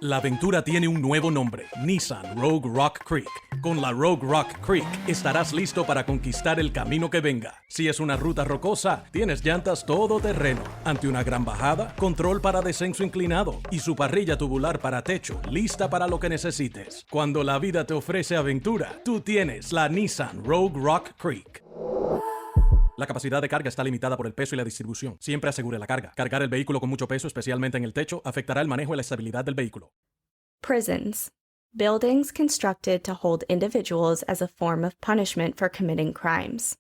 La aventura tiene un nuevo nombre, Nissan Rogue Rock Creek. Con la Rogue Rock Creek estarás listo para conquistar el camino que venga. Si es una ruta rocosa, tienes llantas todoterreno. Ante una gran bajada, control para descenso inclinado y su parrilla tubular para techo, lista para lo que necesites. Cuando la vida te ofrece aventura, tú tienes la Nissan Rogue Rock Creek. La capacidad de carga está limitada por el peso y la distribución. Siempre asegure la carga. Cargar el vehículo con mucho peso, especialmente en el techo, afectará el manejo y la estabilidad del vehículo. Prisons. Buildings constructed to hold individuals as a form of punishment for committing crimes.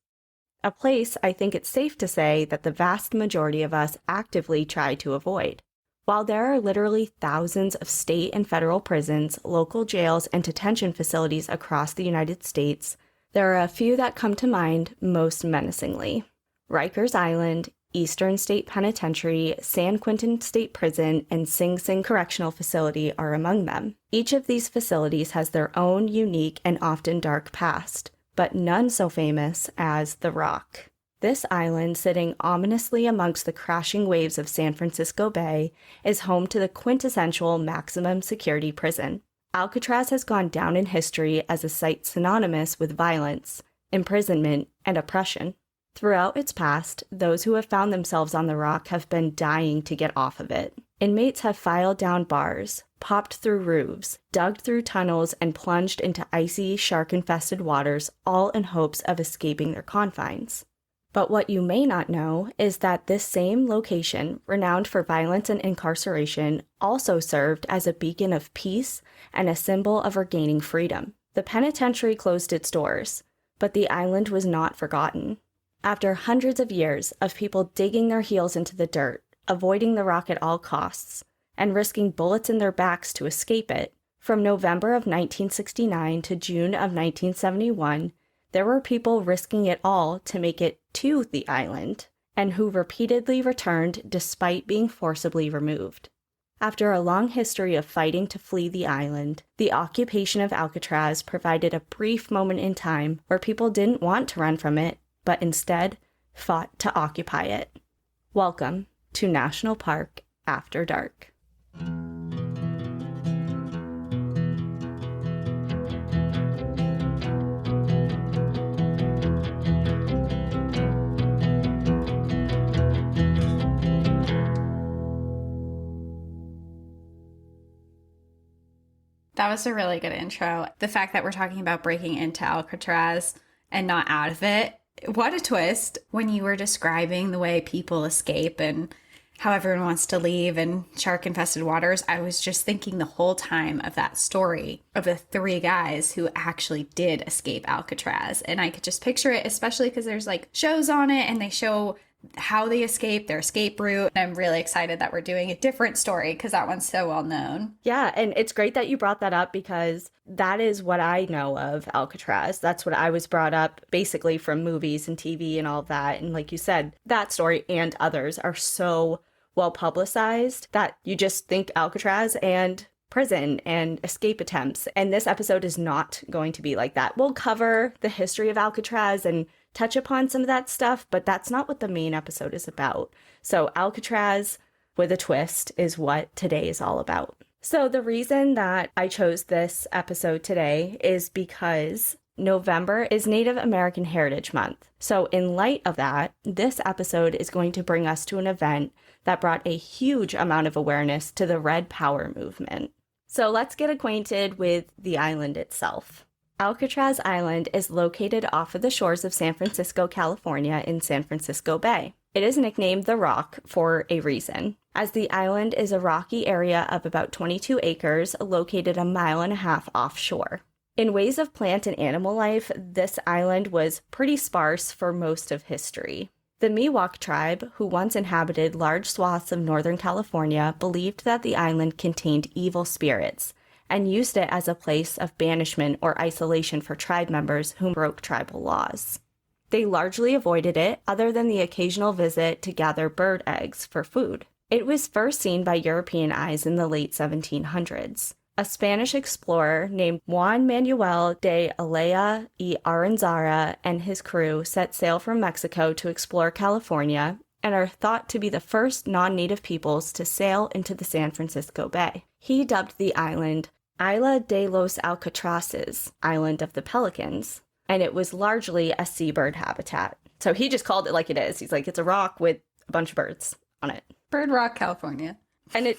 A place I think it's safe to say that the vast majority of us actively try to avoid. While there are literally thousands of state and federal prisons, local jails, and detention facilities across the United States, there are a few that come to mind most menacingly. Rikers Island, Eastern State Penitentiary, San Quentin State Prison, and Sing Sing Correctional Facility are among them. Each of these facilities has their own unique and often dark past, but none so famous as The Rock. This island, sitting ominously amongst the crashing waves of San Francisco Bay, is home to the quintessential maximum security prison. Alcatraz has gone down in history as a site synonymous with violence, imprisonment, and oppression. Throughout its past, those who have found themselves on the Rock have been dying to get off of it. Inmates have filed down bars, popped through roofs, dug through tunnels, and plunged into icy, shark-infested waters, all in hopes of escaping their confines. But what you may not know is that this same location, renowned for violence and incarceration, also served as a beacon of peace and a symbol of regaining freedom. The penitentiary closed its doors, but the island was not forgotten. After hundreds of years of people digging their heels into the dirt, avoiding the Rock at all costs, and risking bullets in their backs to escape it, from November of 1969 to June of 1971, there were people risking it all to make it to the island, and who repeatedly returned despite being forcibly removed. After a long history of fighting to flee the island, the occupation of Alcatraz provided a brief moment in time where people didn't want to run from it, but instead fought to occupy it. Welcome to National Park After Dark. That was a really good intro. The fact that we're talking about breaking into Alcatraz and not out of it. What a twist when you were describing the way people escape and how everyone wants to leave in shark-infested waters. I was just thinking the whole time of that story of the three guys who actually did escape Alcatraz. And I could just picture it, especially because there's like shows on it and they show how they escaped, their escape route. And I'm really excited that we're doing a different story because that one's so well known. Yeah, and it's great that you brought that up because that is what I know of Alcatraz. That's what I was brought up basically from movies and TV and all of that. And like you said, that story and others are so well publicized that you just think Alcatraz and prison and escape attempts. And this episode is not going to be like that. We'll cover the history of Alcatraz and touch upon some of that stuff, but that's not what the main episode is about. So Alcatraz with a twist is what today is all about. So the reason that I chose this episode today is because November is Native American Heritage Month. So in light of that, this episode is going to bring us to an event that brought a huge amount of awareness to the Red Power movement. So let's get acquainted with the island itself. Alcatraz Island is located off of the shores of San Francisco, California in San Francisco Bay. It is nicknamed The Rock for a reason, as the island is a rocky area of about 22 acres located a mile and a half offshore. In ways of plant and animal life, this island was pretty sparse for most of history. The Miwok tribe, who once inhabited large swaths of Northern California, believed that the island contained evil spirits, and used it as a place of banishment or isolation for tribe members who broke tribal laws. They largely avoided it, other than the occasional visit to gather bird eggs for food. It was first seen by European eyes in the late 1700s. A Spanish explorer named Juan Manuel de Alea y Aranzara and his crew set sail from Mexico to explore California, and are thought to be the first non-native peoples to sail into the San Francisco Bay. He dubbed the island Isla de los Alcatrazes, Island of the Pelicans, and it was largely a seabird habitat. So he just called it like it is. He's like, it's a rock with a bunch of birds on it. Bird Rock, California. And it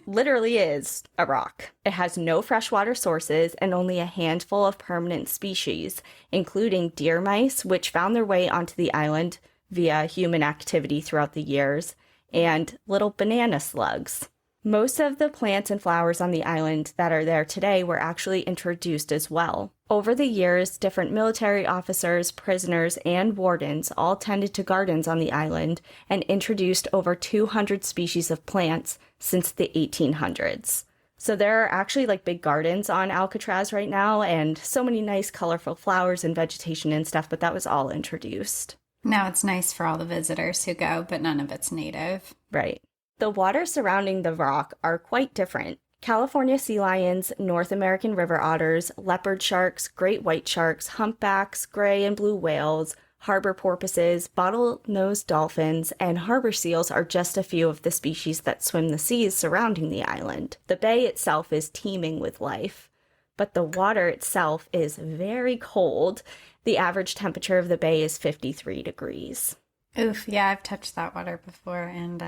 literally is a rock. It has no freshwater sources and only a handful of permanent species, including deer mice, which found their way onto the island via human activity throughout the years, and little banana slugs. Most of the plants and flowers on the island that are there today were actually introduced as well. Over the years, different military officers, prisoners, and wardens all tended to gardens on the island and introduced over 200 species of plants since the 1800s. So there are actually like big gardens on Alcatraz right now and so many nice colorful flowers and vegetation and stuff, but that was all introduced. Now it's nice for all the visitors who go, but none of it's native. Right. The waters surrounding the rock are quite different. California sea lions, North American river otters, leopard sharks, great white sharks, humpbacks, gray and blue whales, harbor porpoises, bottlenose dolphins, and harbor seals are just a few of the species that swim the seas surrounding the island. The bay itself is teeming with life, but the water itself is very cold. The average temperature of the bay is 53 degrees. Oof, yeah, I've touched that water before, and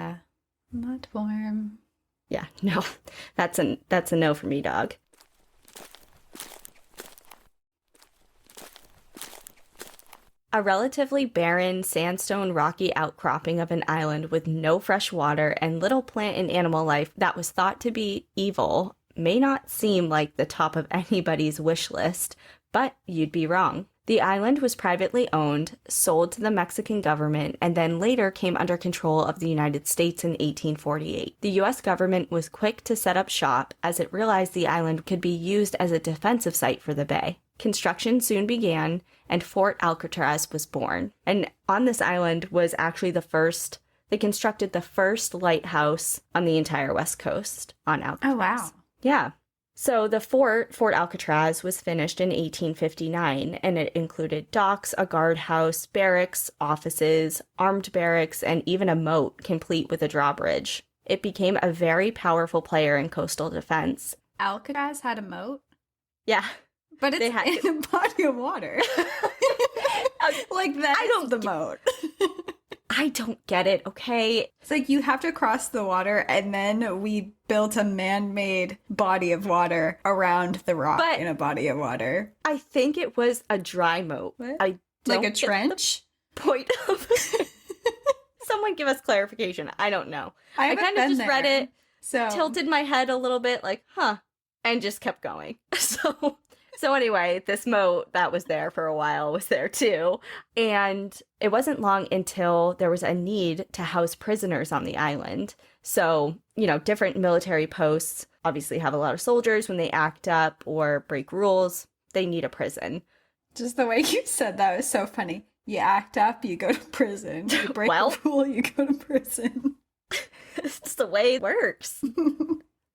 not warm. Yeah, no, that's a no for me, dog. A relatively barren, sandstone rocky outcropping of an island with no fresh water and little plant and animal life that was thought to be evil may not seem like the top of anybody's wish list, but you'd be wrong. The island was privately owned, sold to the Mexican government, and then later came under control of the United States in 1848. The U.S. government was quick to set up shop as it realized the island could be used as a defensive site for the bay. Construction soon began, and Fort Alcatraz was born. And on this island was actually they constructed the first lighthouse on the entire West Coast on Alcatraz. Oh, wow. Yeah. So the Fort Alcatraz was finished in 1859, and it included docks, a guardhouse, barracks, offices, armed barracks, and even a moat complete with a drawbridge. It became a very powerful player in coastal defense. Alcatraz had a moat? Yeah. But it's in a body of water. Like, that's the moat. I don't get it, okay? It's like you have to cross the water, and then we built a man-made body of water around the rock in a body of water. I think it was a dry moat. What? I like don't a trench? Get the point of Someone give us clarification. I don't know. I kind of just read it, tilted my head a little bit like, huh, and just kept going. So anyway, this moat that was there for a while was there too. And it wasn't long until there was a need to house prisoners on the island. So, different military posts obviously have a lot of soldiers. When they act up or break rules, they need a prison. Just the way you said that was so funny. You act up, you go to prison. You break a rule, you go to prison. It's the way it works.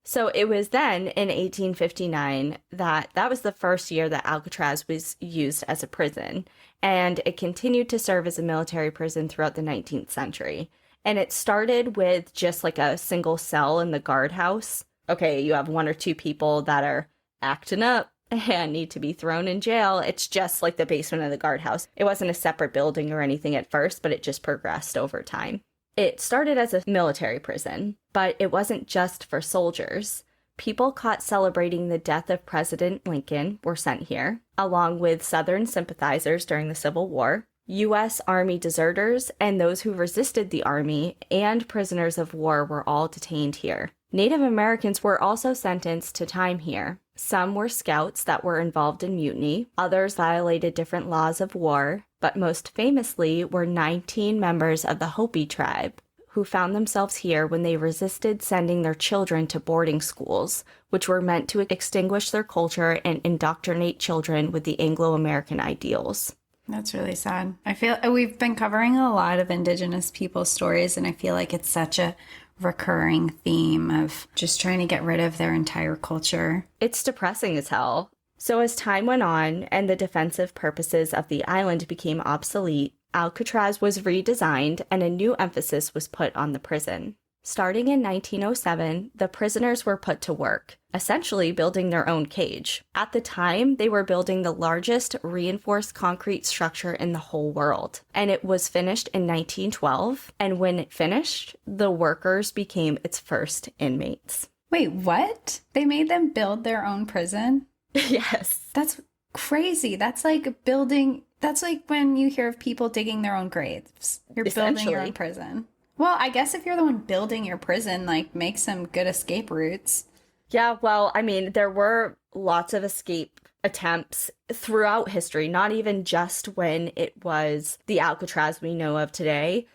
So it was then in 1859 that was the first year that Alcatraz was used as a prison, and it continued to serve as a military prison throughout the 19th century. And it started with just like a single cell in the guardhouse. Okay, you have one or two people that are acting up and need to be thrown in jail. It's just like the basement of the guardhouse. It wasn't a separate building or anything at first, but it just progressed over time. It started as a military prison, but it wasn't just for soldiers. People caught celebrating the death of President Lincoln were sent here, along with Southern sympathizers during the Civil War, U.S. Army deserters, and those who resisted the Army, and prisoners of war were all detained here. Native Americans were also sentenced to time here. Some were scouts that were involved in mutiny, others violated different laws of war, but most famously were 19 members of the Hopi tribe, who found themselves here when they resisted sending their children to boarding schools, which were meant to extinguish their culture and indoctrinate children with the Anglo-American ideals. That's really sad. I feel we've been covering a lot of Indigenous people's stories, and I feel like it's such a recurring theme of just trying to get rid of their entire culture. It's depressing as hell. So as time went on and the defensive purposes of the island became obsolete, Alcatraz was redesigned and a new emphasis was put on the prison. Starting in 1907, the prisoners were put to work, essentially building their own cage. At the time, they were building the largest reinforced concrete structure in the whole world, and it was finished in 1912, and when it finished, the workers became its first inmates. Wait, what? They made them build their own prison? Yes. That's crazy. That's like building, that's like when you hear of people digging their own graves. You're building your own prison. Well, I guess if you're the one building your prison, like, make some good escape routes. Yeah, well, I mean, there were lots of escape attempts throughout history, not even just when it was the Alcatraz we know of today,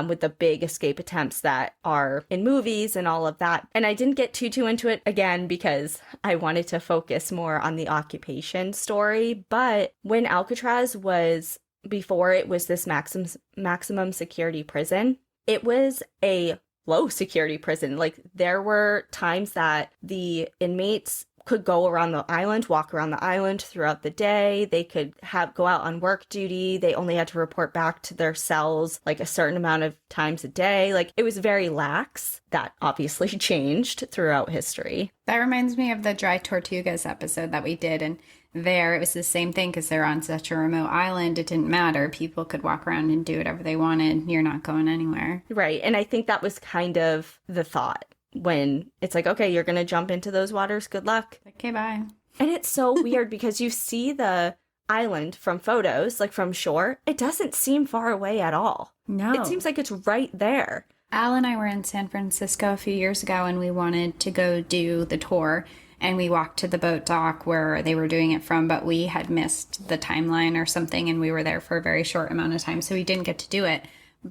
with the big escape attempts that are in movies and all of that. And I didn't get too into it again because I wanted to focus more on the occupation story. But when Alcatraz was, before it was this maximum security prison, it was a low security prison. Like, there were times that the inmates could go around the island, walk around the island throughout the day. They could go out on work duty. They only had to report back to their cells like a certain amount of times a day. Like, it was very lax. That obviously changed throughout history. That reminds me of the Dry Tortugas episode that we did, and there it was the same thing because they're on such a remote island. It didn't matter. People could walk around and do whatever they wanted. You're not going anywhere. Right. And I think that was kind of the thought when it's like, okay, you're going to jump into those waters. Good luck. Okay, bye. And it's so weird because you see the island from photos, like from shore. It doesn't seem far away at all. No. It seems like it's right there. Al and I were in San Francisco a few years ago and we wanted to go do the tour. And we walked to the boat dock where they were doing it from, but we had missed the timeline or something, and we were there for a very short amount of time, so we didn't get to do it.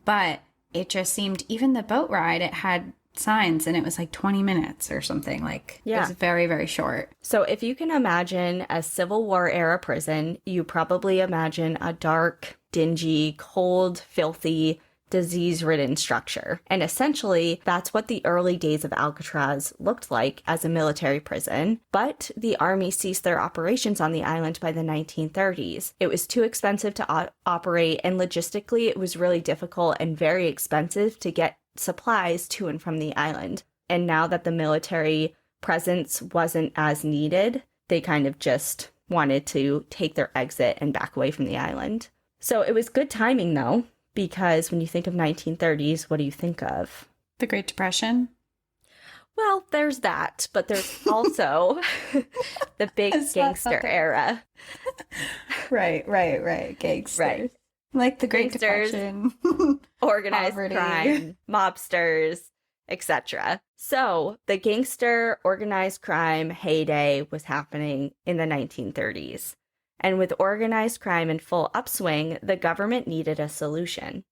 But it just seemed, even the boat ride, it had signs, and it was like 20 minutes or something. Like, yeah. It was very, very short. So if you can imagine a Civil War era prison, you probably imagine a dark, dingy, cold, filthy, disease-ridden structure. And essentially, that's what the early days of Alcatraz looked like as a military prison. But the Army ceased their operations on the island by the 1930s. It was too expensive to operate, and logistically, it was really difficult and very expensive to get supplies to and from the island. And now that the military presence wasn't as needed, they kind of just wanted to take their exit and back away from the island. So it was good timing, though, because when you think of 1930s, what do you think of? The Great Depression? Well, there's that, but there's also the big gangster era. Right. Gangsters. Right. Like the Great Gangsters, Depression. organized Poverty. crime, mobsters, etc. So the gangster organized crime heyday was happening in the 1930s. And with organized crime in full upswing, the government needed a solution.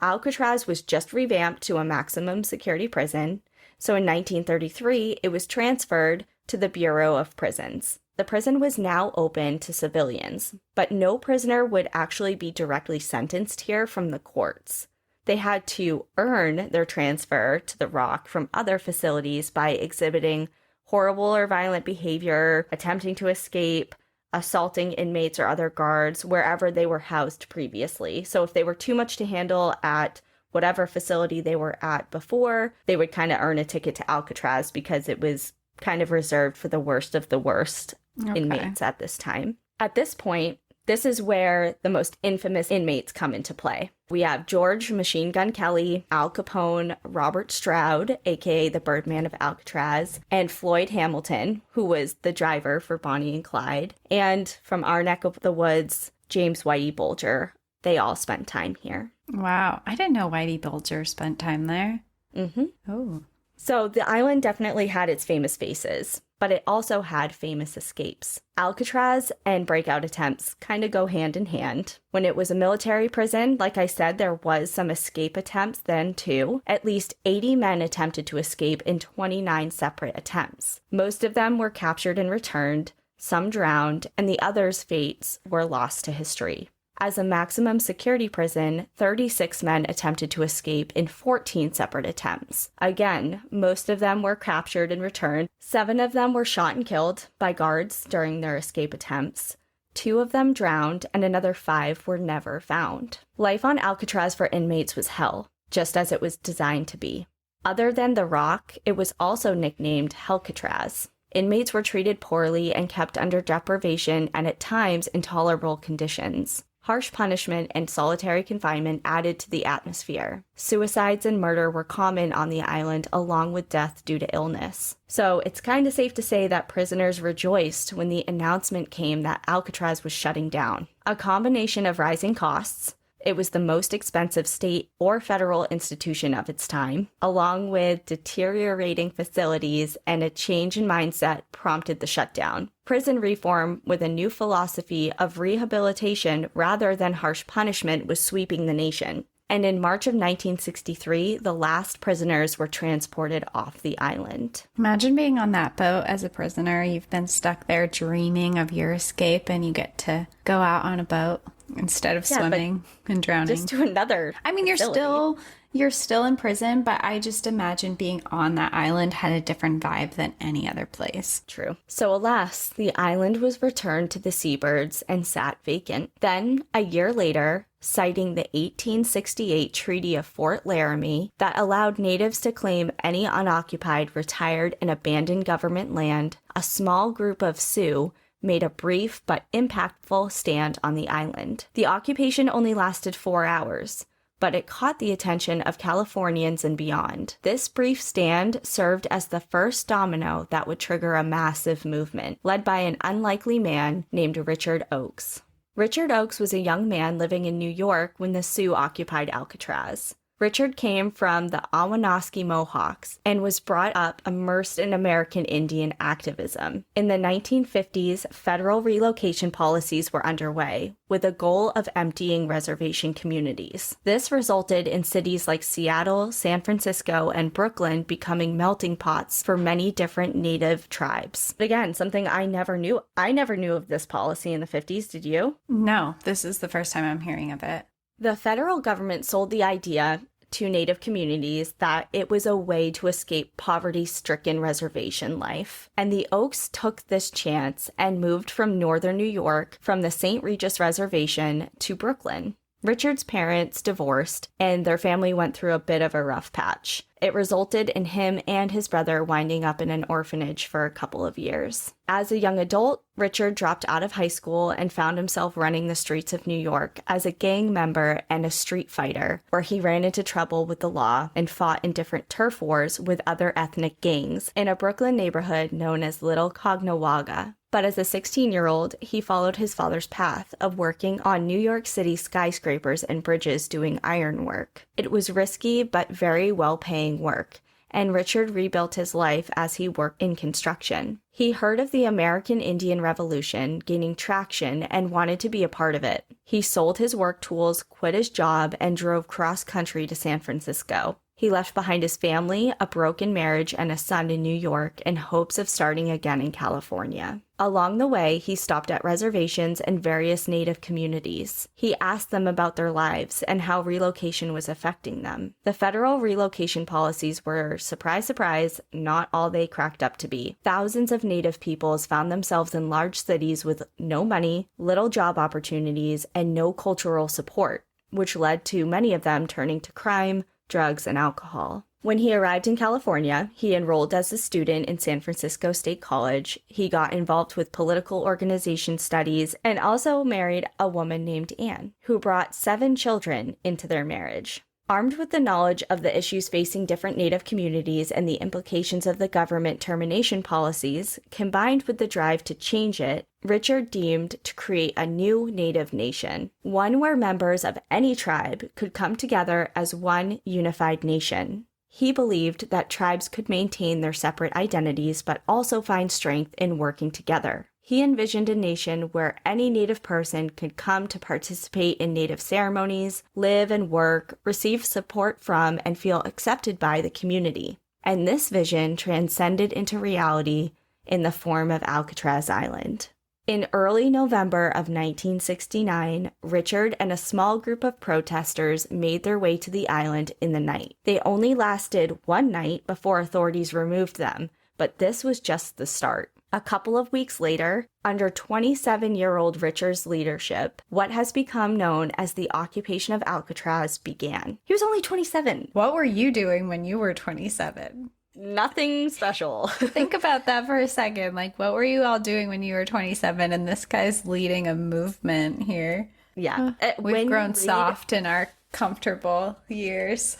Alcatraz was just revamped to a maximum security prison, so in 1933, it was transferred to the Bureau of Prisons. The prison was now open to civilians, but no prisoner would actually be directly sentenced here from the courts. They had to earn their transfer to the Rock from other facilities by exhibiting horrible or violent behavior, attempting to escape, assaulting inmates or other guards wherever they were housed previously. So if they were too much to handle at whatever facility they were at before, they would kind of earn a ticket to Alcatraz because it was kind of reserved for the worst of the worst inmates at this time. At this point, this is where the most infamous inmates come into play. We have George Machine Gun Kelly, Al Capone, Robert Stroud, aka the Birdman of Alcatraz, and Floyd Hamilton, who was the driver for Bonnie and Clyde, and from our neck of the woods, James Whitey Bulger. They all spent time here. Wow. I didn't know Whitey Bulger spent time there. Mm-hmm. Oh. So the island definitely had its famous faces, but it also had famous escapes. Alcatraz and breakout attempts kind of go hand in hand. When it was a military prison, like I said, there was some escape attempts then too. At least 80 men attempted to escape in 29 separate attempts. Most of them were captured and returned, some drowned, and the others' fates were lost to history. As a maximum security prison, 36 men attempted to escape in 14 separate attempts. Again, most of them were captured and returned. 7 of them were shot and killed by guards during their escape attempts. 2 of them drowned, and another 5 were never found. Life on Alcatraz for inmates was hell, just as it was designed to be. Other than the rock, it was also nicknamed Alcatraz. Inmates were treated poorly and kept under deprivation and at times intolerable conditions. Harsh punishment and solitary confinement added to the atmosphere. Suicides and murder were common on the island, along with death due to illness. So it's kind of safe to say that prisoners rejoiced when the announcement came that Alcatraz was shutting down. A combination of rising costs, it was the most expensive state or federal institution of its time, along with deteriorating facilities and a change in mindset prompted the shutdown. Prison reform with a new philosophy of rehabilitation rather than harsh punishment was sweeping the nation. And in March of 1963, the last prisoners were transported off the island. Imagine being on that boat as a prisoner. You've been stuck there dreaming of your escape, and you get to go out on a boat instead of swimming and drowning. Just to another I mean, you're still in prison, but I just imagine being on that island had a different vibe than any other place. True. So alas, the island was returned to the seabirds and sat vacant. Then, a year later, citing the 1868 Treaty of Fort Laramie that allowed natives to claim any unoccupied, retired, and abandoned government land, a small group of Sioux made a brief but impactful stand on the island. The occupation only lasted 4 hours, but it caught the attention of Californians and beyond. This brief stand served as the first domino that would trigger a massive movement, led by an unlikely man named Richard Oakes. Richard Oakes was a young man living in New York when the Sioux occupied Alcatraz. Richard came from the Awanaki Mohawks and was brought up immersed in American Indian activism. In the 1950s, federal relocation policies were underway, with a goal of emptying reservation communities. This resulted in cities like Seattle, San Francisco, and Brooklyn becoming melting pots for many different native tribes. Again, something I never knew. I never knew of this policy in the 50s, did you? No, this is the first time I'm hearing of it. The federal government sold the idea to Native communities that it was a way to escape poverty-stricken reservation life. And the Oaks took this chance and moved from northern New York from the St. Regis Reservation to Brooklyn. Richard's parents divorced, and their family went through a bit of a rough patch. It resulted in him and his brother winding up in an orphanage for a couple of years. As a young adult, Richard dropped out of high school and found himself running the streets of New York as a gang member and a street fighter, where he ran into trouble with the law and fought in different turf wars with other ethnic gangs in a Brooklyn neighborhood known as Little Caughnawaga. But as a 16-year-old, he followed his father's path of working on New York City skyscrapers and bridges doing ironwork. It was risky but very well-paying work, and Richard rebuilt his life as he worked in construction. He heard of the American Indian Revolution gaining traction and wanted to be a part of it. He sold his work tools, quit his job, and drove cross-country to San Francisco. He left behind his family, a broken marriage, and a son in New York in hopes of starting again in California. Along the way, he stopped at reservations and various Native communities. He asked them about their lives and how relocation was affecting them. The federal relocation policies were, surprise, surprise, not all they cracked up to be. Thousands of Native peoples found themselves in large cities with no money, little job opportunities, and no cultural support, which led to many of them turning to crime, drugs, and alcohol. When he arrived in California, he enrolled as a student in San Francisco State College. He got involved with political organization studies and also married a woman named Anne, who brought 7 children into their marriage. Armed with the knowledge of the issues facing different Native communities and the implications of the government termination policies, combined with the drive to change it, Richard deemed to create a new Native nation, one where members of any tribe could come together as one unified nation. He believed that tribes could maintain their separate identities but also find strength in working together. He envisioned a nation where any Native person could come to participate in Native ceremonies, live and work, receive support from, and feel accepted by the community. And this vision transcended into reality in the form of Alcatraz Island. In early November of 1969, Richard and a small group of protesters made their way to the island in the night. They only lasted one night before authorities removed them, but this was just the start. A couple of weeks later, under 27-year-old Richard's leadership, what has become known as the Occupation of Alcatraz began. He was only 27. What were you doing when you were 27? Nothing special. Think about that for a second. Like, what were you all doing when you were 27? And this guy's leading a movement here. Yeah. We've grown soft in our comfortable years.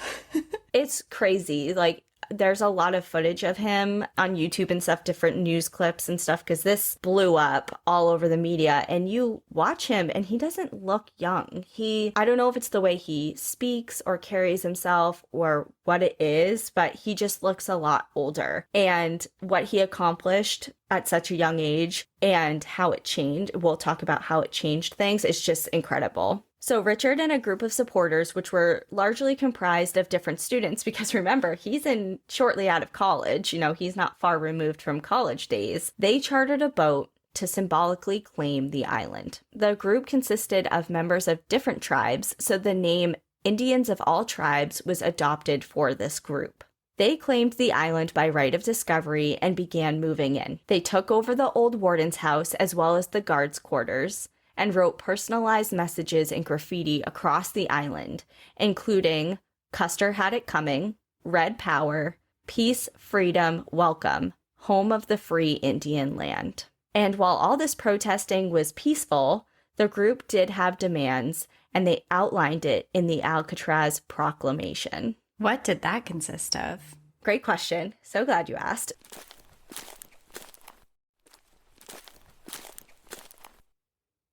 It's crazy. Like, there's a lot of footage of him on YouTube and stuff, different news clips and stuff, because this blew up all over the media. And you watch him and he doesn't look young. I don't know if it's the way he speaks or carries himself or what it is, but he just looks a lot older. And what he accomplished at such a young age and how it changed, we'll talk about how it changed things, is just incredible. So Richard and a group of supporters, which were largely comprised of different students, because remember, he's shortly out of college, he's not far removed from college days, they chartered a boat to symbolically claim the island. The group consisted of members of different tribes, so the name Indians of all tribes was adopted for this group. They claimed the island by right of discovery and began moving in. They took over the old warden's house as well as the guards' quarters, and wrote personalized messages in graffiti across the island, including Custer had it coming, Red Power, Peace, Freedom, Welcome, Home of the Free Indian Land. And while all this protesting was peaceful, the group did have demands, and they outlined it in the Alcatraz Proclamation. What did that consist of? Great question. So glad you asked.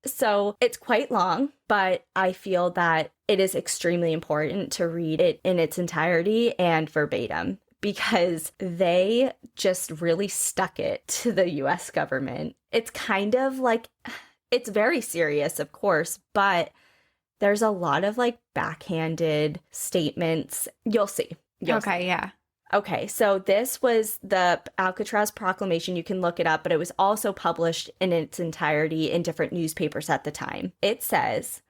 So it's quite long, but I feel that it is extremely important to read it in its entirety and verbatim, because they just really stuck it to the US government. It's kind of like, it's very serious, of course, but there's a lot of like backhanded statements. You'll see. Okay, yeah. Okay, so this was the Alcatraz Proclamation. You can look it up, but it was also published in its entirety in different newspapers at the time. It says,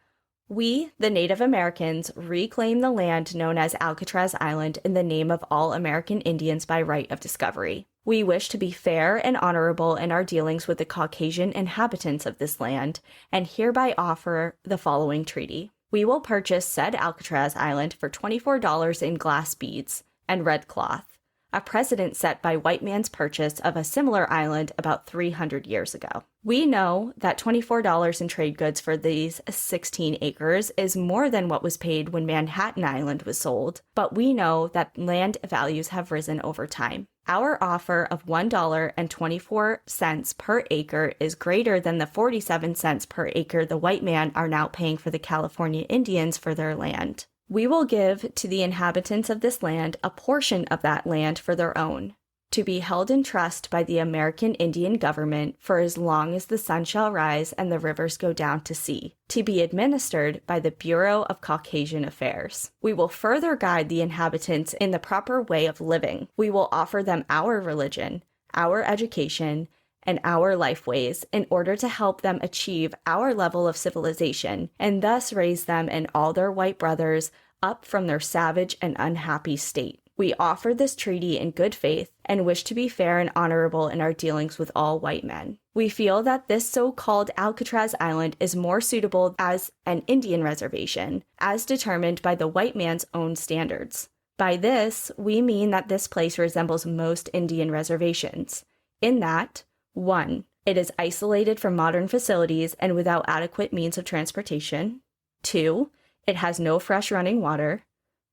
"We, the Native Americans, reclaim the land known as Alcatraz Island in the name of all American Indians by right of discovery. We wish to be fair and honorable in our dealings with the Caucasian inhabitants of this land, and hereby offer the following treaty. We will purchase said Alcatraz Island for $24 in glass beads and red cloth, a precedent set by white man's purchase of a similar island about 300 years ago. We know that $24 in trade goods for these 16 acres is more than what was paid when Manhattan Island was sold, but we know that land values have risen over time. Our offer of $1.24 per acre is greater than the 47 cents per acre the white men are now paying for the California Indians for their land. We will give to the inhabitants of this land a portion of that land for their own, to be held in trust by the American Indian government for as long as the sun shall rise and the rivers go down to sea, to be administered by the Bureau of Caucasian Affairs. We will further guide the inhabitants in the proper way of living. We will offer them our religion, our education, and our life ways in order to help them achieve our level of civilization and thus raise them and all their white brothers up from their savage and unhappy state. We offer this treaty in good faith and wish to be fair and honorable in our dealings with all white men. We feel that this so-called Alcatraz Island is more suitable as an Indian reservation, as determined by the white man's own standards. By this, we mean that this place resembles most Indian reservations, in that 1. It is isolated from modern facilities and without adequate means of transportation. 2. It has no fresh running water.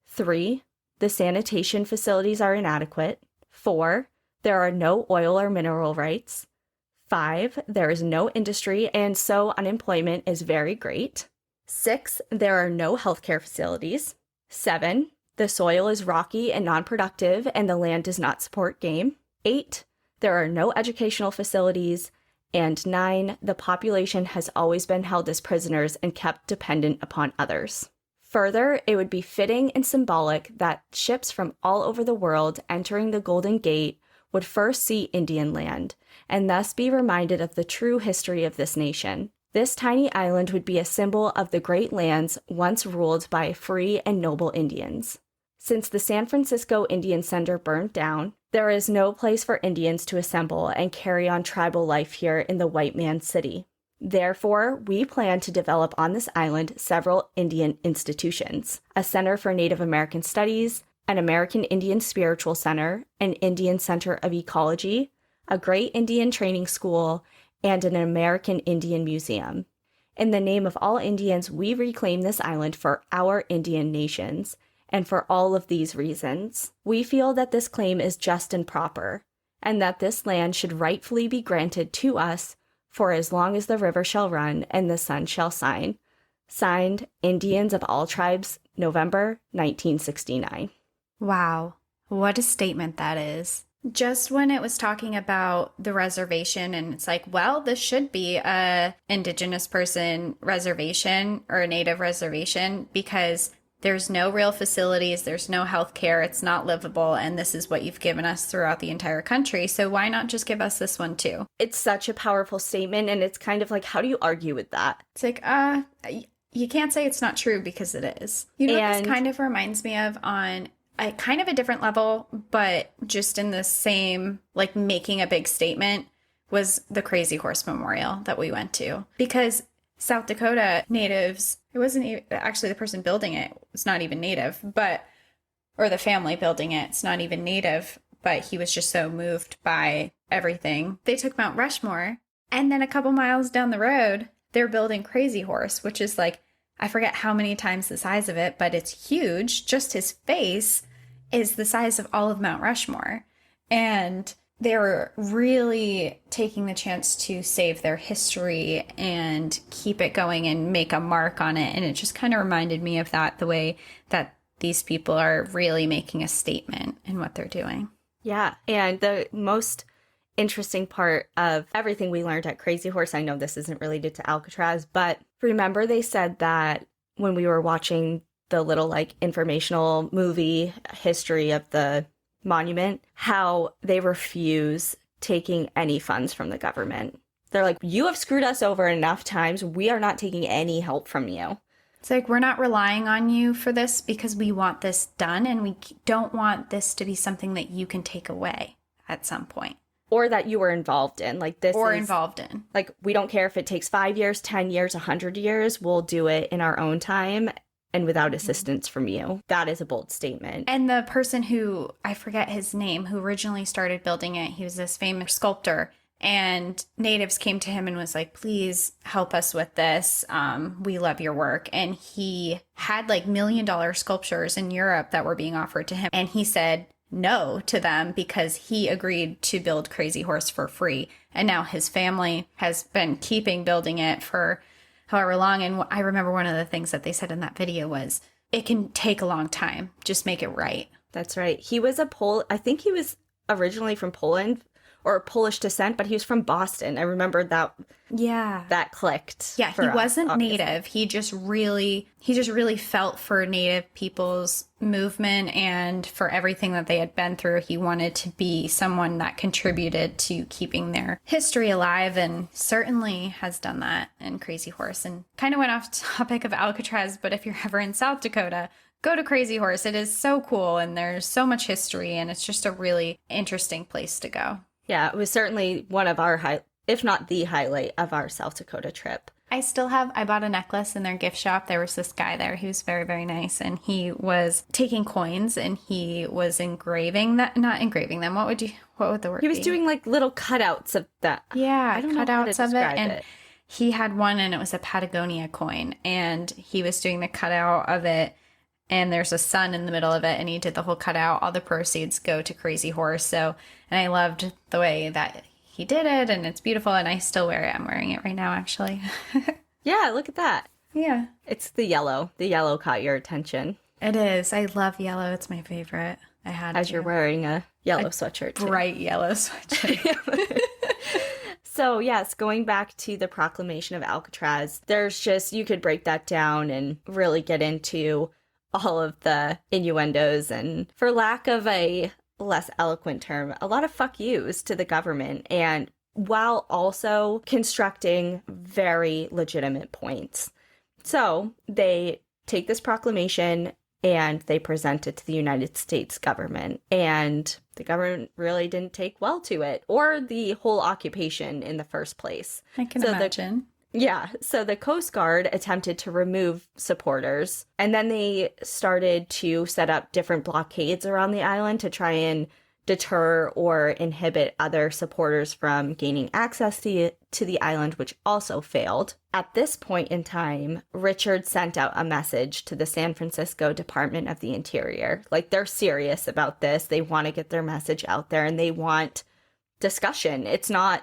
3. The sanitation facilities are inadequate. 4. There are no oil or mineral rights. 5. There is no industry, and so unemployment is very great. 6. There are no healthcare facilities. 7. The soil is rocky and non-productive, and the land does not support game. 8. There are no educational facilities. And 9, the population has always been held as prisoners and kept dependent upon others. Further, it would be fitting and symbolic that ships from all over the world entering the Golden Gate would first see Indian land, and thus be reminded of the true history of this nation. This tiny island would be a symbol of the great lands once ruled by free and noble Indians. Since the San Francisco Indian Center burned down, There is no place for Indians to assemble and carry on tribal life here in the white man's city. Therefore, we plan to develop on this island several Indian institutions, a Center for Native American Studies, an American Indian Spiritual Center, an Indian Center of Ecology, a Great Indian Training School, and an American Indian Museum. In the name of all Indians, we reclaim this island for our Indian nations, and for all of these reasons. We feel that this claim is just and proper, and that this land should rightfully be granted to us for as long as the river shall run and the sun shall shine. Signed, Indians of all tribes, November 1969. Wow, what a statement that is. Just when it was talking about the reservation, and it's like, well, this should be a Indigenous person reservation or a Native reservation because there's no real facilities, there's no health care, it's not livable, and this is what you've given us throughout the entire country. So why not just give us this one too? It's such a powerful statement, and it's kind of like, how do you argue with that? It's like, you can't say it's not true because it is. You know what this kind of reminds me of on a kind of a different level, but just in the same, like making a big statement, was the Crazy Horse Memorial that we went to. Because South Dakota natives, it wasn't actually the person building it was not even native, or the family building it, it's not even native, but he was just so moved by everything. They took Mount Rushmore, and then a couple miles down the road, they're building Crazy Horse, which is like, I forget how many times the size of it, but it's huge. Just his face is the size of all of Mount Rushmore. And they were really taking the chance to save their history and keep it going and make a mark on it. And it just kind of reminded me of that, the way that these people are really making a statement in what they're doing. Yeah. And the most interesting part of everything we learned at Crazy Horse, I know this isn't related to Alcatraz, but remember they said that when we were watching the little like informational movie history of the monument, how they refuse taking any funds from the government. They're like, you have screwed us over enough times. We are not taking any help from you. It's like, we're not relying on you for this because we want this done, and we don't want this to be something that you can take away at some point. Or that you were involved in. Like this or is, involved in. Like, we don't care if it takes 5 years, 10 years, 100 years. We'll do it in our own time and without assistance from you. That is a bold statement. And the person who, I forget his name, who originally started building it, he was this famous sculptor. And natives came to him and was like, please help us with this. We love your work. And he had like $1 million sculptures in Europe that were being offered to him. And he said no to them because he agreed to build Crazy Horse for free. And now his family has been keeping building it for however long. And I remember one of the things that they said in that video was, it can take a long time. Just make it right. That's right. He was I think he was originally from Poland or Polish descent, but he was from Boston. I remember that. Yeah. That clicked. Yeah, he wasn't native. He just really felt for Native people's movement and for everything that they had been through. He wanted to be someone that contributed to keeping their history alive, and certainly has done that in Crazy Horse. And kind of went off topic of Alcatraz, but if you're ever in South Dakota, go to Crazy Horse. It is so cool, and there's so much history, and it's just a really interesting place to go. Yeah, it was certainly one of our, if not the highlight of our South Dakota trip. I bought a necklace in their gift shop. There was this guy there. He was very, very nice. And he was taking coins and he was not engraving them. What would the word be? He was doing like little cutouts of that. Yeah, I don't know how to cutouts of it. describe And it. he had one and it was a Patagonia coin. And he was doing the cutout of it. And there's a sun in the middle of it, and he did the whole cutout. All the proceeds go to Crazy Horse. And I loved the way that he did it, and it's beautiful, and I still wear it. I'm wearing it right now, actually. Yeah, look at that. Yeah. It's the yellow. The yellow caught your attention. It is. I love yellow. It's my favorite. As you're wearing a yellow sweatshirt, too. Bright yellow sweatshirt. So, yes, going back to the proclamation of Alcatraz, you could break that down and really get into all of the innuendos and, for lack of a less eloquent term, a lot of fuck yous to the government, and while also constructing very legitimate points. So they take this proclamation, and they present it to the United States government. And the government really didn't take well to it, or the whole occupation in the first place. I can imagine. So the Coast Guard attempted to remove supporters, and then they started to set up different blockades around the island to try and deter or inhibit other supporters from gaining access to the island, which also failed. At this point in time, Richard sent out a message to the San Francisco Department of the Interior. Like, they're serious about this. They want to get their message out there, and they want discussion.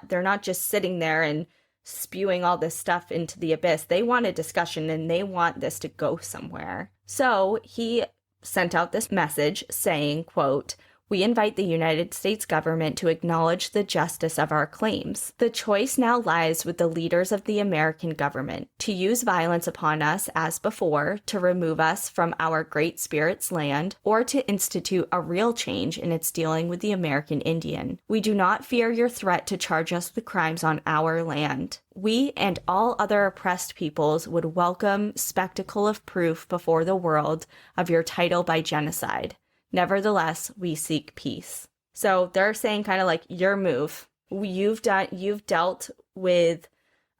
They're not just sitting there and spewing all this stuff into the abyss. They want a discussion, and they want this to go somewhere. So he sent out this message saying, quote, "We invite the United States government to acknowledge the justice of our claims. The choice now lies with the leaders of the American government to use violence upon us as before, to remove us from our Great Spirit's land, or to institute a real change in its dealing with the American Indian. We do not fear your threat to charge us with crimes on our land. We and all other oppressed peoples would welcome spectacle of proof before the world of your title by genocide. Nevertheless, we seek peace." So they're saying kind of like, your move. You've dealt with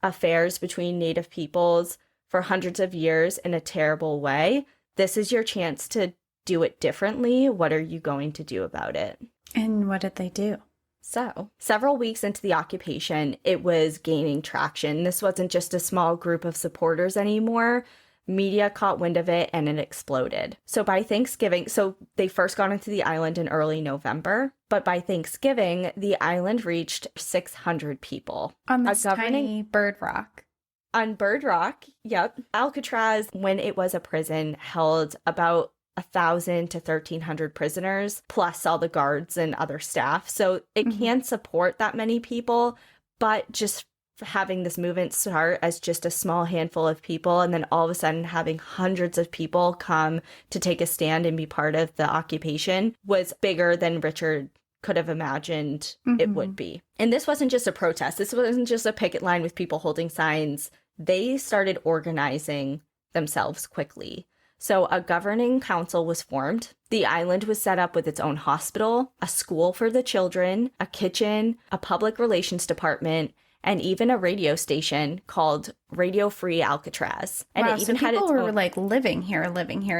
affairs between Native peoples for hundreds of years in a terrible way. This is your chance to do it differently. What are you going to do about it? And what did they do? So, several weeks into the occupation, it was gaining traction. This wasn't just a small group of supporters anymore. Media caught wind of it and it exploded. So by Thanksgiving, they first got into the island in early November, but by Thanksgiving, the island reached 600 people. On this tiny Bird Rock. On Bird Rock, yep. Alcatraz, when it was a prison, held about 1,000 to 1,300 prisoners, plus all the guards and other staff. So it can support that many people, but just having this movement start as just a small handful of people, and then all of a sudden having hundreds of people come to take a stand and be part of the occupation was bigger than Richard could have imagined it would be. And this wasn't just a protest. This wasn't just a picket line with people holding signs. They started organizing themselves quickly. So a governing council was formed. The island was set up with its own hospital, a school for the children, a kitchen, a public relations department, and even a radio station called Radio Free Alcatraz. And wow, it even so had its people were own... like living here,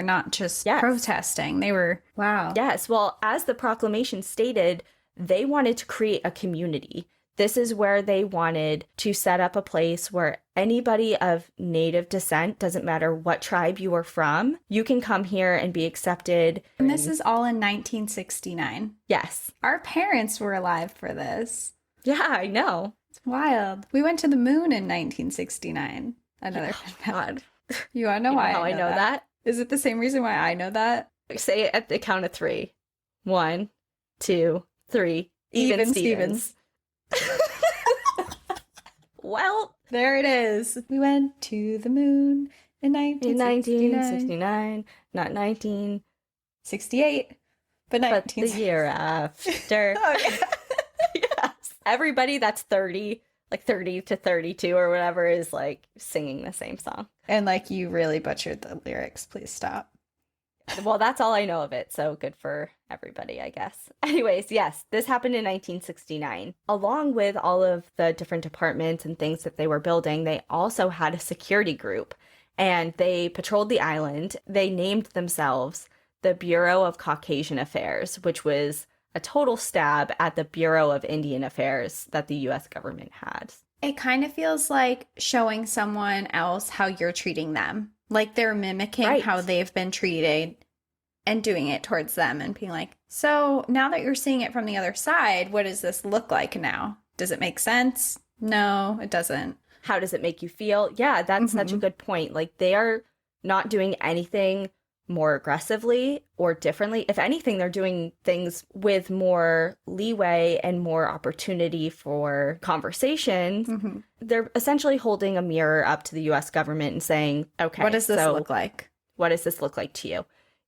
not just protesting. They were, wow. Yes, well, as the proclamation stated, they wanted to create a community. This is where they wanted to set up a place where anybody of Native descent, doesn't matter what tribe you are from, you can come here and be accepted. And this is all in 1969. Yes. Our parents were alive for this. Yeah, I know. It's wild. We went to the moon in 1969. Another God. You want to know why how I know that? Is it the same reason why I know that? Say it at the count of 3. 1, 2, 3. Even Stevens. Well, there it is. We went to the moon in 1969. Not 1968. But the year after. Oh, yeah. Yes. Everybody that's 30, like 30 to 32 or whatever, is like singing the same song. And like, you really butchered the lyrics. Please stop. Well, that's all I know of it, so good for everybody, I guess. Anyways, yes, this happened in 1969. Along with all of the different departments and things that they were building, they also had a security group, and they patrolled the island. They named themselves the Bureau of Caucasian Affairs, which was a total stab at the Bureau of Indian Affairs that the U.S. government had. It kind of feels like showing someone else how you're treating them. Like they're mimicking how they've been treated and doing it towards them and being like, so now that you're seeing it from the other side, what does this look like now? Does it make sense? No, it doesn't. How does it make you feel? Yeah, that's such a good point. Like, they are not doing anything more aggressively or differently. If anything, they're doing things with more leeway and more opportunity for conversations. They're essentially holding a mirror up to the U.S. government and saying, okay, what does this look like? What does this look like to you?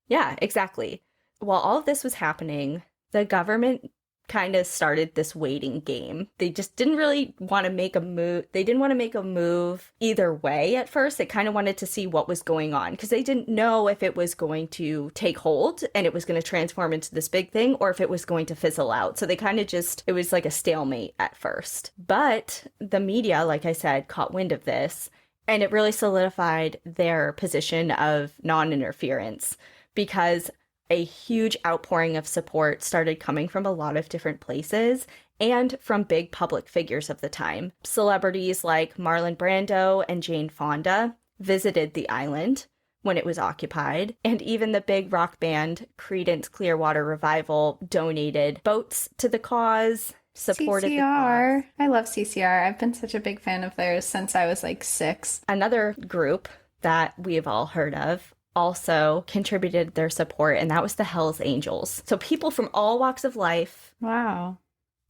Yeah, exactly. While all of this was happening, the government kind of started this waiting game. They just didn't really want to make a move. They didn't want to make a move either way at first. They kind of wanted to see what was going on because they didn't know if it was going to take hold and it was going to transform into this big thing or if it was going to fizzle out. So they kind of it was like a stalemate at first. But the media, like I said, caught wind of this, and it really solidified their position of non-interference because a huge outpouring of support started coming from a lot of different places and from big public figures of the time. Celebrities like Marlon Brando and Jane Fonda visited the island when it was occupied, and even the big rock band Creedence Clearwater Revival donated boats to the cause, supported CCR. the cause. I love CCR. I've been such a big fan of theirs since I was like 6. Another group that we have all heard of also contributed their support, and that was the Hells Angels. So people from all walks of life Wow.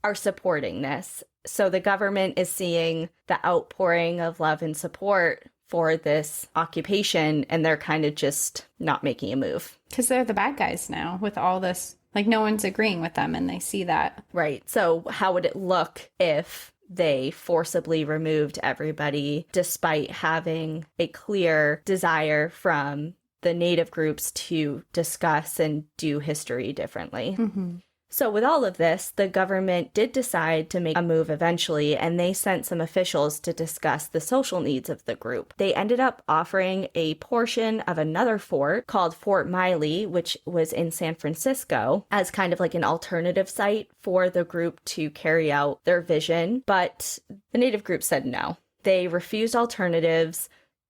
are supporting this. So the government is seeing the outpouring of love and support for this occupation, and they're kind of just not making a move. Because they're the bad guys now with all this. Like, no one's agreeing with them, and they see that. Right. So how would it look if they forcibly removed everybody despite having a clear desire from the native groups to discuss and do history differently? Mm-hmm. So with all of this, the government did decide to make a move eventually, and they sent some officials to discuss the social needs of the group. They ended up offering a portion of another fort called Fort Miley, which was in San Francisco, as kind of like an alternative site for the group to carry out their vision. But the native group said no. They refused alternatives.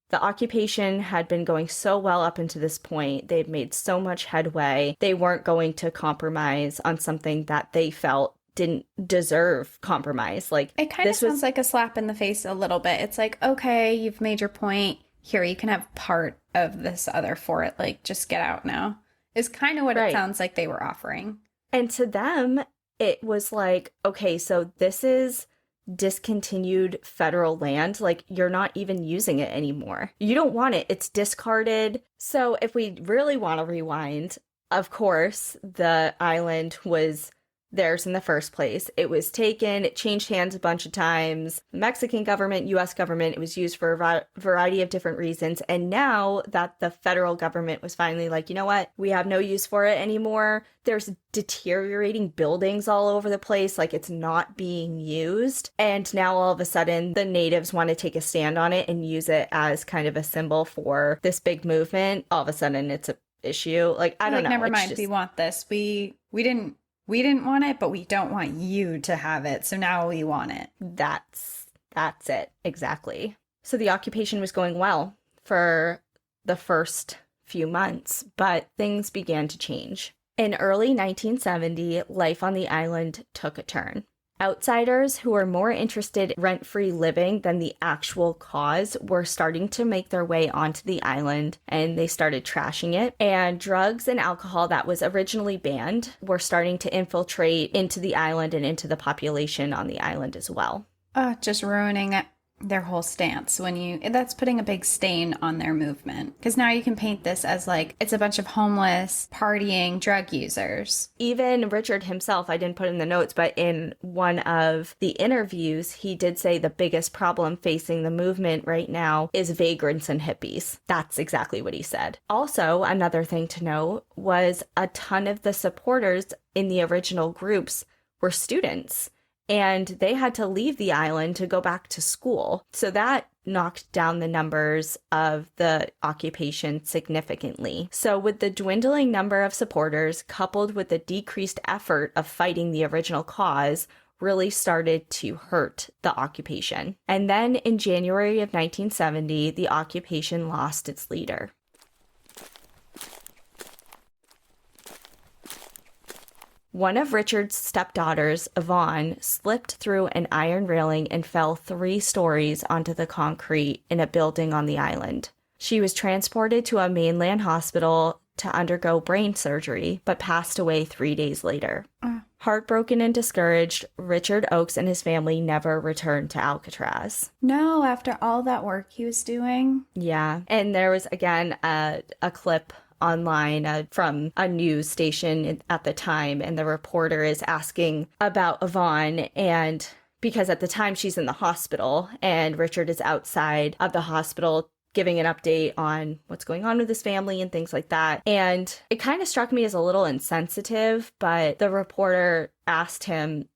The occupation had been going so well up until this point. They'd made so much headway. They weren't going to compromise on something that they felt didn't deserve compromise. Like, it kind of sounds like a slap in the face a little bit. It's like, okay, you've made your point. Here, you can have part of this other fort. Like, just get out now. Is kind of what it sounds like they were offering. And to them, it was like, okay, so this is discontinued federal land. Like, you're not even using it anymore. You don't want it. It's discarded. So if we really want to rewind, of course, the island was theirs in the first place. It was taken, it changed hands a bunch of times. The Mexican government, US government, it was used for a variety of different reasons. And now that the federal government was finally like, you know what, we have no use for it anymore. There's deteriorating buildings all over the place, like it's not being used. And now all of a sudden the natives want to take a stand on it and use it as kind of a symbol for this big movement. All of a sudden it's a issue. Like, I don't know. Never mind, we want this. We didn't want it, but we don't want you to have it. So now we want it. That's it. Exactly. So the occupation was going well for the first few months, but things began to change. In early 1970, life on the island took a turn. Outsiders who were more interested in rent-free living than the actual cause were starting to make their way onto the island, and they started trashing it. And drugs and alcohol that was originally banned were starting to infiltrate into the island and into the population on the island as well. Just ruining their whole stance. That's putting a big stain on their movement. Because now you can paint this as like, it's a bunch of homeless, partying, drug users. Even Richard himself, I didn't put in the notes, but in one of the interviews, he did say the biggest problem facing the movement right now is vagrants and hippies. That's exactly what he said. Also, another thing to note was a ton of the supporters in the original groups were students. And they had to leave the island to go back to school. So that knocked down the numbers of the occupation significantly. So with the dwindling number of supporters, coupled with the decreased effort of fighting the original cause, really started to hurt the occupation. And then in January of 1970, the occupation lost its leader. One of Richard's stepdaughters, Yvonne, slipped through an iron railing and fell 3 stories onto the concrete in a building on the island. She was transported to a mainland hospital to undergo brain surgery, but passed away 3 days later. Heartbroken and discouraged, Richard Oakes and his family never returned to Alcatraz. No, after all that work he was doing. Yeah. And there was, again, a clip online from a news station at the time, and the reporter is asking about Yvonne, and because at the time she's in the hospital and Richard is outside of the hospital giving an update on what's going on with his family and things like that. And it kind of struck me as a little insensitive, but the reporter asked him,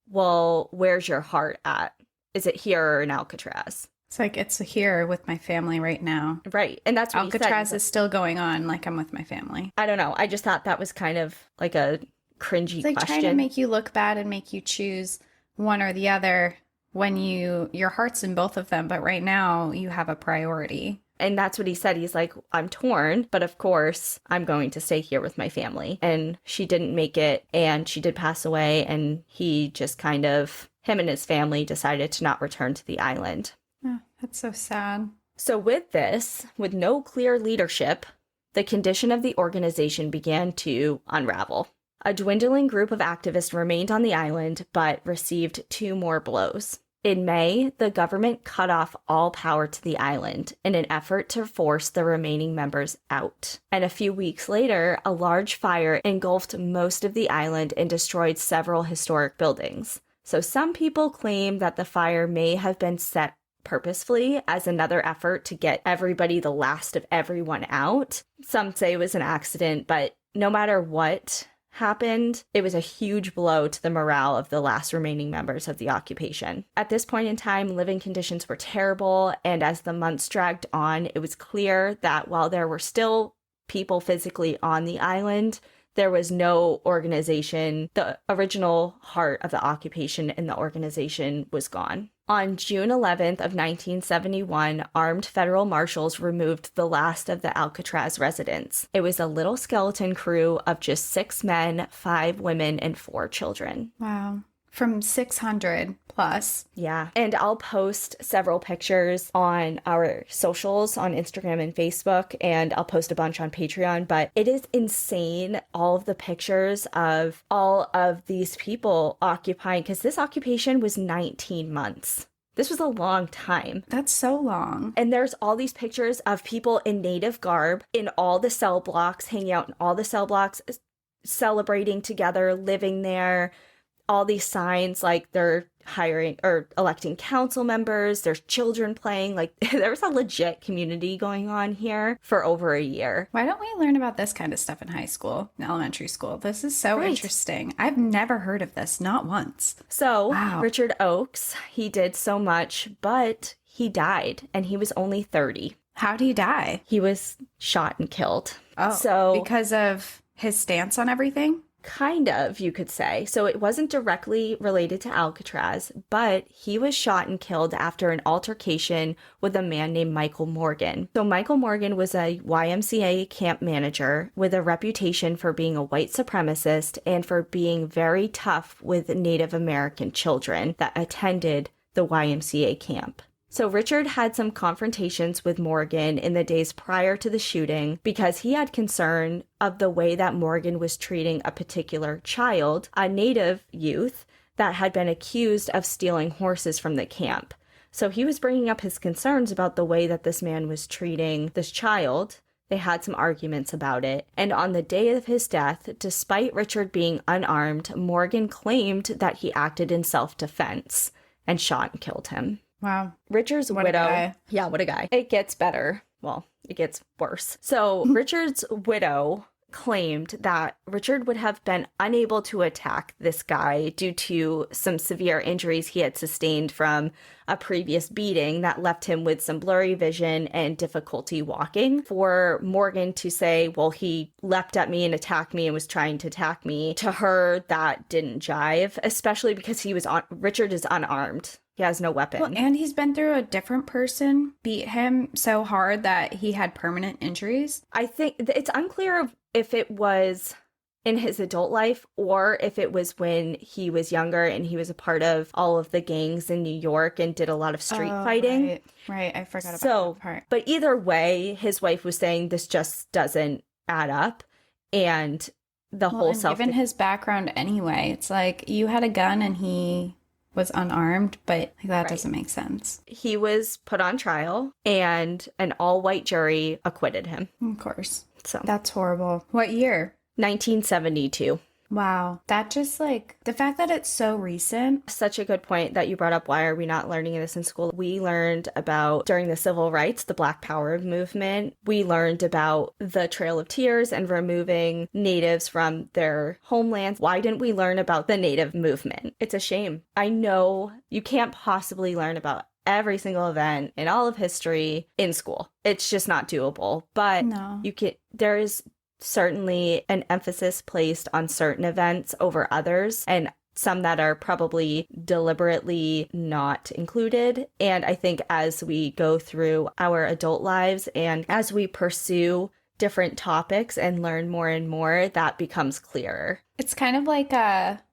well, where's your heart at? Is it here or in Alcatraz? It's like, it's here with my family right now. Right. And that's what Alcatraz is still going on, like I'm with my family. I don't know. I just thought that was kind of like a cringy it's like question. Trying to make you look bad and make you choose one or the other when your heart's in both of them, but right now you have a priority. And that's what he said. He's like, I'm torn, but of course I'm going to stay here with my family. And she didn't make it, and she did pass away, and he just kind of, him and his family decided to not return to the island. Oh, that's so sad. So with this, with no clear leadership, the condition of the organization began to unravel. A dwindling group of activists remained on the island, but received 2 more blows. In May, the government cut off all power to the island in an effort to force the remaining members out. And a few weeks later, a large fire engulfed most of the island and destroyed several historic buildings. So some people claim that the fire may have been set purposefully as another effort to get everybody, the last of everyone, out. Some say it was an accident, but no matter what happened, it was a huge blow to the morale of the last remaining members of the occupation. At this point in time, living conditions were terrible, and as the months dragged on, it was clear that while there were still people physically on the island, there was no organization. The original heart of the occupation and the organization was gone. On June 11th of 1971, armed federal marshals removed the last of the Alcatraz residents. It was a little skeleton crew of just 6 men, 5 women, and 4 children. Wow. From 600 plus. Yeah. And I'll post several pictures on our socials on Instagram and Facebook, and I'll post a bunch on Patreon, but it is insane, all of the pictures of all of these people occupying, because this occupation was 19 months. This was a long time. That's so long. And there's all these pictures of people in native garb in all the cell blocks, hanging out in all the cell blocks, celebrating together, living there. All these signs, like they're hiring or electing council members, there's children playing, like there's a legit community going on here for over a year. Why don't we learn about this kind of stuff in high school, in elementary school? This is so interesting. I've never heard of this, not once. So Richard Oakes, he did so much, but he died and he was only 30. How did he die? He was shot and killed. Oh, so because of his stance on everything? Kind of, you could say. So it wasn't directly related to Alcatraz, but he was shot and killed after an altercation with a man named Michael Morgan. So Michael Morgan was a YMCA camp manager with a reputation for being a white supremacist and for being very tough with Native American children that attended the YMCA camp. So Richard had some confrontations with Morgan in the days prior to the shooting because he had concern of the way that Morgan was treating a particular child, a Native youth, that had been accused of stealing horses from the camp. So he was bringing up his concerns about the way that this man was treating this child. They had some arguments about it. And on the day of his death, despite Richard being unarmed, Morgan claimed that he acted in self-defense and shot and killed him. Wow. Richard's What widow. a guy. Yeah, what a guy. It gets better. Well, it gets worse. So Richard's widow claimed that Richard would have been unable to attack this guy due to some severe injuries he had sustained from a previous beating that left him with some blurry vision and difficulty walking. For Morgan to say, well, he leapt at me and attacked me and was trying to attack me, to her, that didn't jive, especially because Richard is unarmed. He has no weapon. Well, and he's been through a different person beat him so hard that he had permanent injuries. I think it's unclear if it was in his adult life or if it was when he was younger and he was a part of all of the gangs in New York and did a lot of street fighting. Right. I forgot about that part. But either way, his wife was saying this just doesn't add up. And the whole given his background anyway, it's like you had a gun and he was unarmed, but that doesn't make sense. He was put on trial and an all-white jury acquitted him. Of course. So That's horrible. What year? 1972. Wow. That just like the fact that it's so recent. Such a good point that you brought up. Why are we not learning this in school? We learned about during the civil rights, the Black Power movement. We learned about the Trail of Tears and removing natives from their homelands. Why didn't we learn about the Native movement? It's a shame. I know you can't possibly learn about every single event in all of history in school. It's just not doable. But No. there is certainly an emphasis placed on certain events over others, and some that are probably deliberately not included. And I think as we go through our adult lives and as we pursue different topics and learn more and more, that becomes clearer. It's kind of like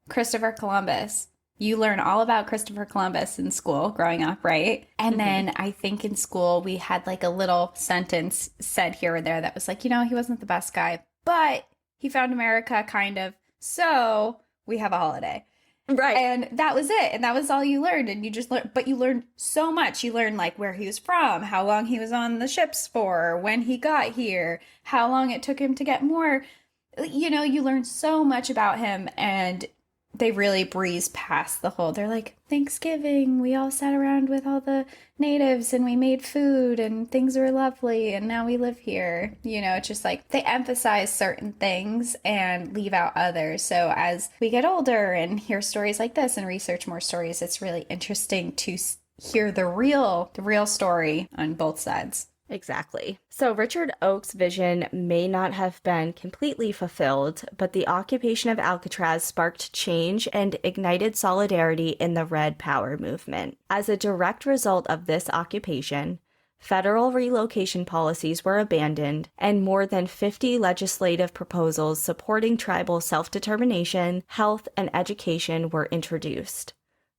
Christopher Columbus. You learn all about Christopher Columbus in school growing up, right? And then I think in school we had like a little sentence said here or there that was like, he wasn't the best guy, but he found America kind of. So we have a holiday. Right. And that was it. And that was all you learned. And you just learned, but you learned so much. You learned like where he was from, how long he was on the ships for, when he got here, how long it took him to get more. You learned so much about him, and they really breeze past the whole, they're like, Thanksgiving, we all sat around with all the natives and we made food and things were lovely and now we live here. It's just like they emphasize certain things and leave out others. So as we get older and hear stories like this and research more stories, it's really interesting to hear the real story on both sides. Exactly. So Richard Oakes' vision may not have been completely fulfilled, but the occupation of Alcatraz sparked change and ignited solidarity in the Red Power movement. As a direct result of this occupation, federal relocation policies were abandoned, and more than 50 legislative proposals supporting tribal self-determination, health, and education were introduced.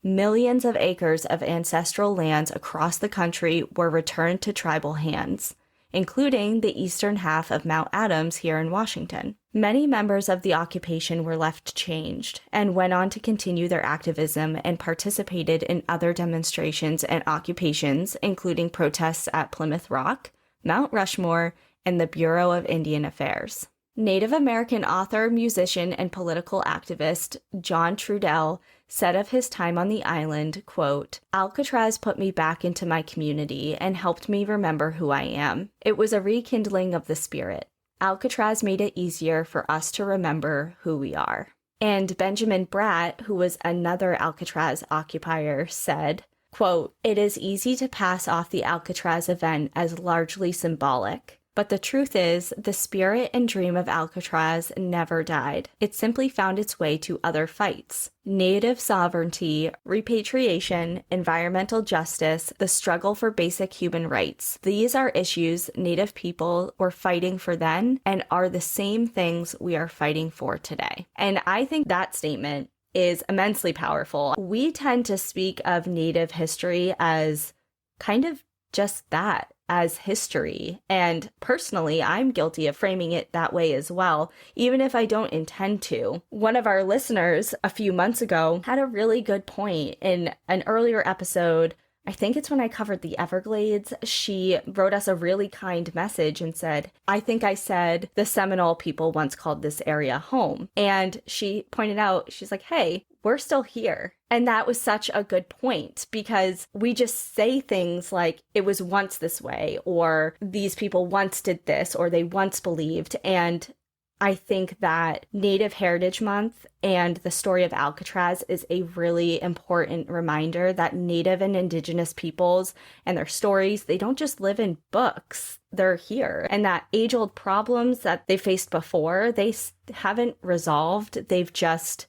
Millions of acres of ancestral lands across the country were returned to tribal hands, including the eastern half of Mount Adams here in Washington. Many members of the occupation were left changed and went on to continue their activism and participated in other demonstrations and occupations, including protests at Plymouth Rock, Mount Rushmore, and the Bureau of Indian Affairs. Native American author, musician, and political activist John Trudell said of his time on the island, quote, "Alcatraz put me back into my community and helped me remember who I am. It was a rekindling of the spirit. Alcatraz made it easier for us to remember who we are." And Benjamin Bratt, who was another Alcatraz occupier, said, quote, "It is easy to pass off the Alcatraz event as largely symbolic. But the truth is, the spirit and dream of Alcatraz never died. It simply found its way to other fights. Native sovereignty, repatriation, environmental justice, the struggle for basic human rights. These are issues Native people were fighting for then and are the same things we are fighting for today." And I think that statement is immensely powerful. We tend to speak of Native history as kind of just that, as history. And personally, I'm guilty of framing it that way as well, even if I don't intend to. One of our listeners a few months ago had a really good point in an earlier episode. I think it's when I covered the Everglades. She wrote us a really kind message and said, "I think I said the Seminole people once called this area home." And she pointed out, she's like, "Hey, we're still here." And that was such a good point, because we just say things like it was once this way, or these people once did this, or they once believed. And I think that Native Heritage Month and the story of Alcatraz is a really important reminder that Native and Indigenous peoples and their stories, they don't just live in books, they're here. And that age-old problems that they faced before, they haven't resolved, they've just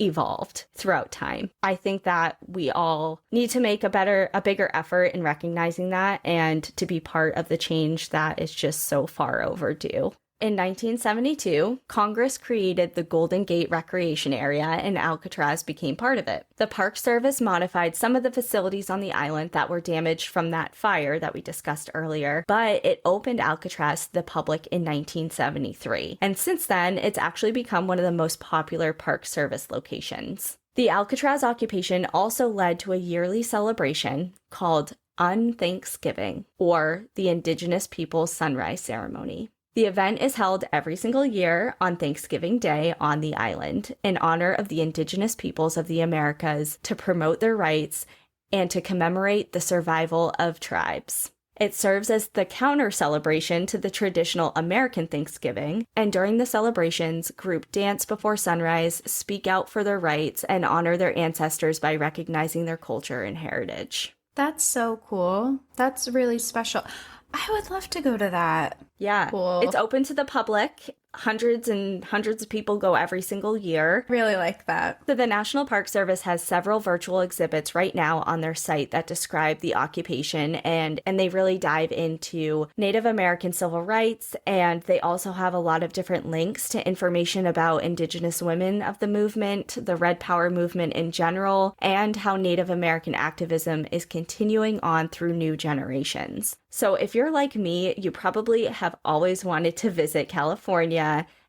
evolved throughout time. I think that we all need to make a bigger effort in recognizing that and to be part of the change that is just so far overdue. In 1972, Congress created the Golden Gate Recreation Area, and Alcatraz became part of it. The Park Service modified some of the facilities on the island that were damaged from that fire that we discussed earlier, but it opened Alcatraz to the public in 1973. And since then, it's actually become one of the most popular Park Service locations. The Alcatraz occupation also led to a yearly celebration called Unthanksgiving, or the Indigenous Peoples Sunrise Ceremony. The event is held every single year on Thanksgiving Day on the island in honor of the indigenous peoples of the Americas to promote their rights and to commemorate the survival of tribes. It serves as the counter celebration to the traditional American Thanksgiving, and during the celebrations, group dance before sunrise, speak out for their rights, and honor their ancestors by recognizing their culture and heritage. That's so cool. That's really special. I would love to go to that. Yeah. Cool. It's open to the public. Hundreds and hundreds of people go every single year. Really like that. So the National Park Service has several virtual exhibits right now on their site that describe the occupation, and they really dive into Native American civil rights, and they also have a lot of different links to information about Indigenous women of the movement, the Red Power movement in general, and how Native American activism is continuing on through new generations. So if you're like me, you probably have always wanted to visit California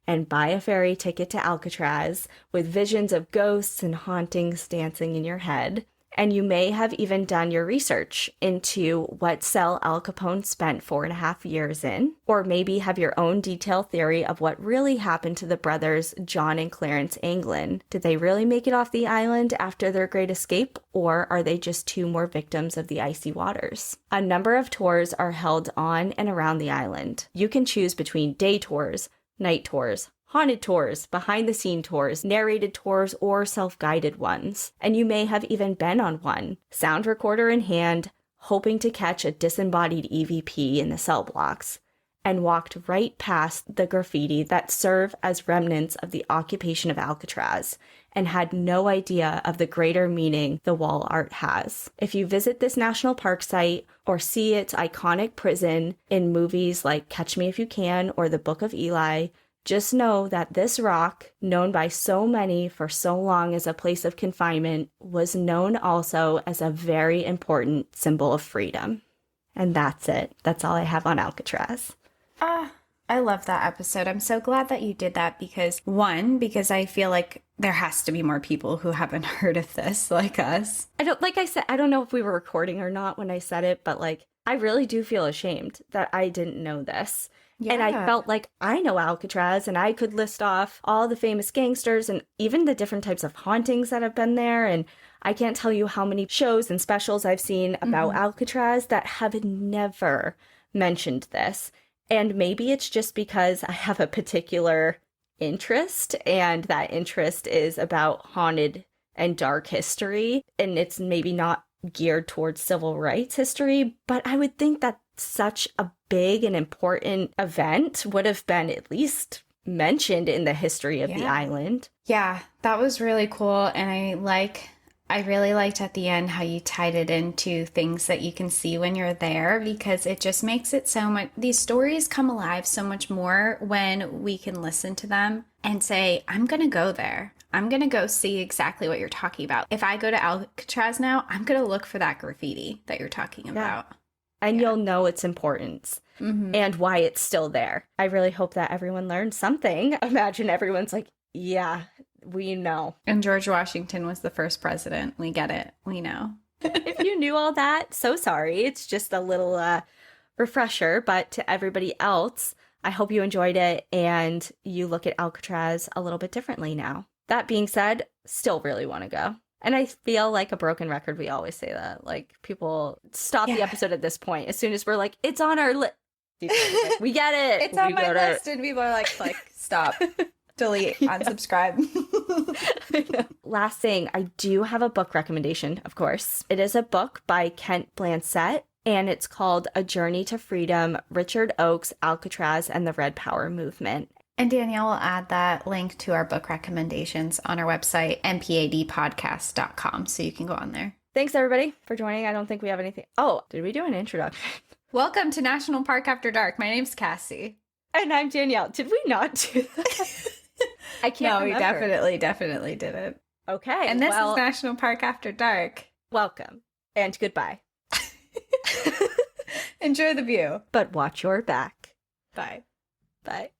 and buy a ferry ticket to Alcatraz with visions of ghosts and hauntings dancing in your head. And you may have even done your research into what cell Al Capone spent 4.5 years in, or maybe have your own detailed theory of what really happened to the brothers John and Clarence Anglin. Did they really make it off the island after their great escape, or are they just 2 more victims of the icy waters? A number of tours are held on and around the island. You can choose between day tours, night tours, haunted tours, behind-the-scene tours, narrated tours, or self-guided ones. And you may have even been on one, sound recorder in hand, hoping to catch a disembodied EVP in the cell blocks, and walked right past the graffiti that serve as remnants of the occupation of Alcatraz, and had no idea of the greater meaning the wall art has. If you visit this national park site or see its iconic prison in movies like Catch Me If You Can or The Book of Eli, just know that this rock, known by so many for so long as a place of confinement, was known also as a very important symbol of freedom. And that's it. That's all I have on Alcatraz. I love that episode. I'm so glad that you did that because I feel like there has to be more people who haven't heard of this like us. I don't know if we were recording or not when I said it, but I really do feel ashamed that I didn't know this. Yeah. And I felt like I know Alcatraz and I could list off all the famous gangsters and even the different types of hauntings that have been there. And I can't tell you how many shows and specials I've seen about Alcatraz that have never mentioned this. And maybe it's just because I have a particular interest, and that interest is about haunted and dark history, and it's maybe not geared towards civil rights history, but I would think that such a big and important event would have been at least mentioned in the history of the island. Yeah, that was really cool, and I really liked at the end how you tied it into things that you can see when you're there, because it just makes it so much, these stories come alive so much more when we can listen to them and say, I'm going to go there. I'm going to go see exactly what you're talking about. If I go to Alcatraz now, I'm going to look for that graffiti that you're talking about. And you'll know its importance and why it's still there. I really hope that everyone learned something. Imagine everyone's like, yeah, we know. And George Washington was the first president. We get it. We know. If you knew all that, so sorry. It's just a little refresher. But to everybody else, I hope you enjoyed it and you look at Alcatraz a little bit differently now. That being said, still really want to go. And I feel like a broken record. We always say that. Like, people stop the episode at this point. As soon as we're like, it's on our list. We get it. It's on my list. And people are like, stop. Delete, unsubscribe. Last thing, I do have a book recommendation, of course. It is a book by Kent Blanchett, and it's called A Journey to Freedom, Richard Oakes, Alcatraz, and the Red Power Movement. And Danielle will add that link to our book recommendations on our website, npadpodcast.com, so you can go on there. Thanks, everybody, for joining. I don't think we have anything. Oh, did we do an introduction? Welcome to National Park After Dark. My name's Cassie. And I'm Danielle. Did we not do that? I can't remember. We definitely didn't. Okay. And this is National Park After Dark. Welcome. And goodbye. Enjoy the view. But watch your back. Bye. Bye.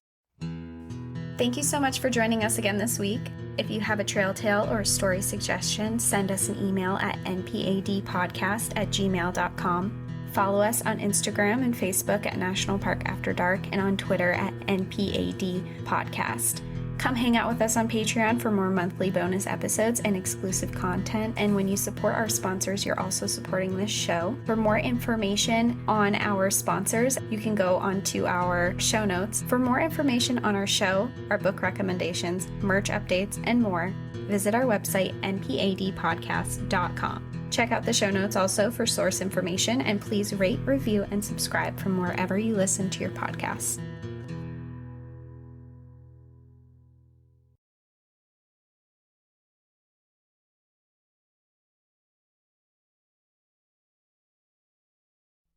Thank you so much for joining us again this week. If you have a trail tale or a story suggestion, send us an email at npadpodcast@gmail.com. Follow us on Instagram and Facebook at National Park After Dark and on Twitter at NPAD Podcast. Come hang out with us on Patreon for more monthly bonus episodes and exclusive content. And when you support our sponsors, you're also supporting this show. For more information on our sponsors, you can go onto our show notes. For more information on our show, our book recommendations, merch updates, and more, visit our website, npadpodcast.com. Check out the show notes also for source information, and please rate, review, and subscribe from wherever you listen to your podcasts.